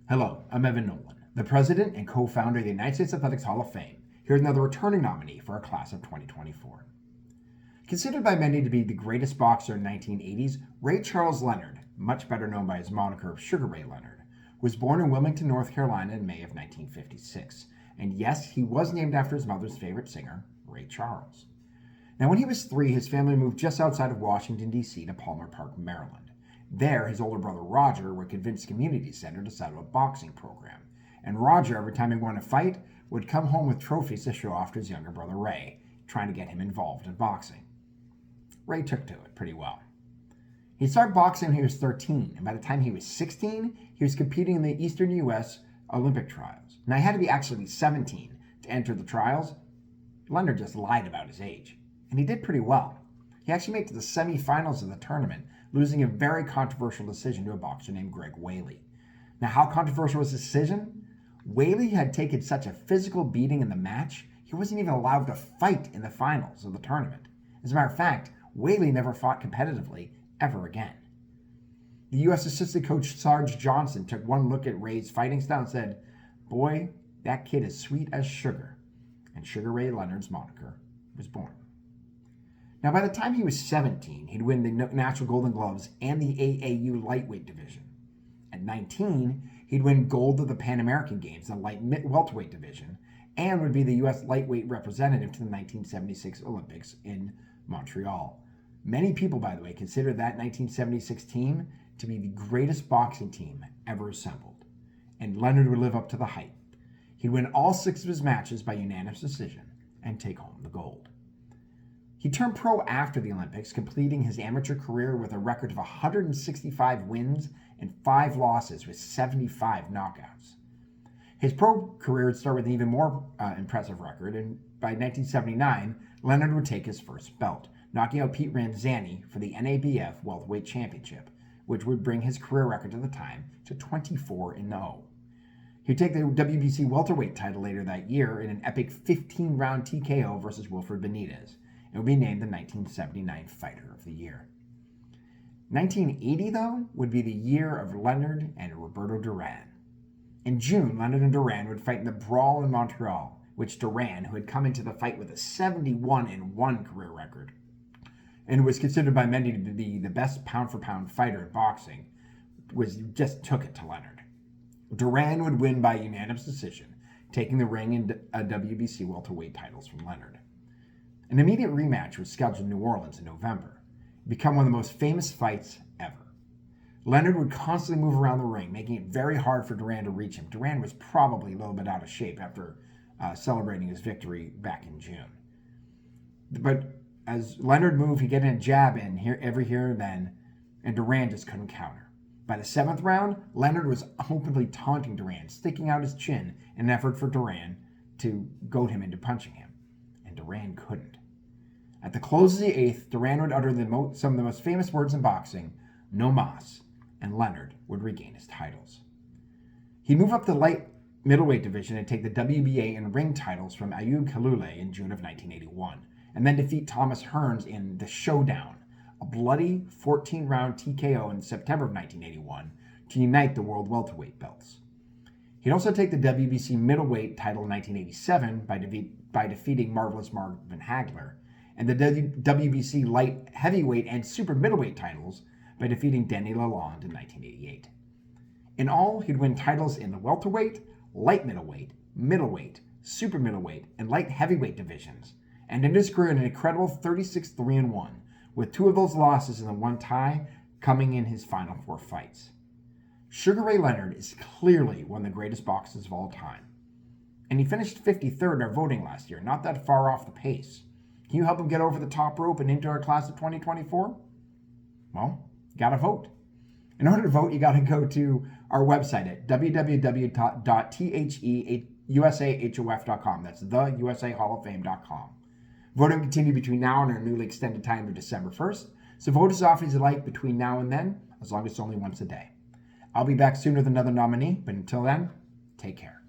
Hello, I'm Evan Nolan, the president and co-founder of the United States Athletics Hall of Fame. Here's another returning nominee for our class of 2024. Considered by many to be the greatest boxer in the 1980s, Ray Charles Leonard, much better known by his moniker of Sugar Ray Leonard, was born in Wilmington, North Carolina in May of 1956. And yes, he was named after his mother's favorite singer, Ray Charles. Now, when he was 3, his family moved just outside of Washington, D.C. to Palmer Park, Maryland. There, his older brother Roger would convince Community Center to set up a boxing program. And Roger, every time he won a fight, would come home with trophies to show off to his younger brother Ray, trying to get him involved in boxing. Ray took to it pretty well. He started boxing when he was 13, and by the time he was 16, he was competing in the Eastern U.S. Olympic trials. Now, he had to be actually 17 to enter the trials. Leonard just lied about his age, and he did pretty well. He actually made it to the semifinals of the tournament, losing a very controversial decision to a boxer named Greg Whaley. Now, how controversial was the decision? Whaley had taken such a physical beating in the match, he wasn't even allowed to fight in the finals of the tournament. As a matter of fact, Whaley never fought competitively ever again. The U.S. assistant coach Sarge Johnson took one look at Ray's fighting style and said, "Boy, that kid is sweet as sugar." And Sugar Ray Leonard's moniker was born. Now, by the time he was 17, he'd win the National Golden Gloves and the AAU lightweight division. At 19, he'd win gold of the Pan American Games, the light welterweight division, and would be the U.S. lightweight representative to the 1976 Olympics in Montreal. Many people, by the way, consider that 1976 team to be the greatest boxing team ever assembled. And Leonard would live up to the hype. He'd win all 6 of his matches by unanimous decision and take home the gold. He turned pro after the Olympics, completing his amateur career with a record of 165 wins and 5 losses with 75 knockouts. His pro career would start with an even more impressive record, and by 1979, Leonard would take his first belt, knocking out Pete Ranzani for the NABF Welterweight Championship, which would bring his career record at the time to 24-0. He'd take the WBC welterweight title later that year in an epic 15-round TKO versus Wilfred Benitez. It would be named the 1979 Fighter of the Year. 1980, though, would be the year of Leonard and Roberto Duran. In June, Leonard and Duran would fight in the Brawl in Montreal, which Duran, who had come into the fight with a 71-1 career record, and was considered by many to be the best pound-for-pound fighter in boxing, just took it to Leonard. Duran would win by unanimous decision, taking the ring and WBC welterweight titles from Leonard. An immediate rematch was scheduled in New Orleans in November. It became one of the most famous fights ever. Leonard would constantly move around the ring, making it very hard for Duran to reach him. Duran was probably a little bit out of shape after celebrating his victory back in June. But as Leonard moved, he'd get in a jab in here and then, and Duran just couldn't counter. By the 7th round, Leonard was openly taunting Duran, sticking out his chin in an effort for Duran to goad him into punching him. And Duran couldn't. At the close of the 8th, Duran would utter some of the most famous words in boxing, "No mas," and Leonard would regain his titles. He'd move up the light middleweight division and take the WBA and ring titles from Ayub Kalule in June of 1981, and then defeat Thomas Hearns in the Showdown, a bloody 14-round TKO in September of 1981 to unite the world welterweight belts. He'd also take the WBC middleweight title in 1987 by defeating Marvelous Marvin Hagler, and the WBC light heavyweight and super middleweight titles by defeating Denny Lalonde in 1988. In all, he'd win titles in the welterweight, light middleweight, super middleweight, and light heavyweight divisions, and ended his career in an incredible 36-3-1, with 2 of those losses and the 1 tie coming in his final 4 fights. Sugar Ray Leonard is clearly one of the greatest boxers of all time. And he finished 53rd in our voting last year, not that far off the pace. Can you help him get over the top rope and into our class of 2024? Well, you gotta vote. In order to vote, you gotta go to our website at www.theUSAHOF.com. That's theusahalloffame.com. Voting will continue between now and our newly extended time of December 1st, so vote as often as you like between now and then, as long as it's only once a day. I'll be back soon with another nominee, but until then, take care.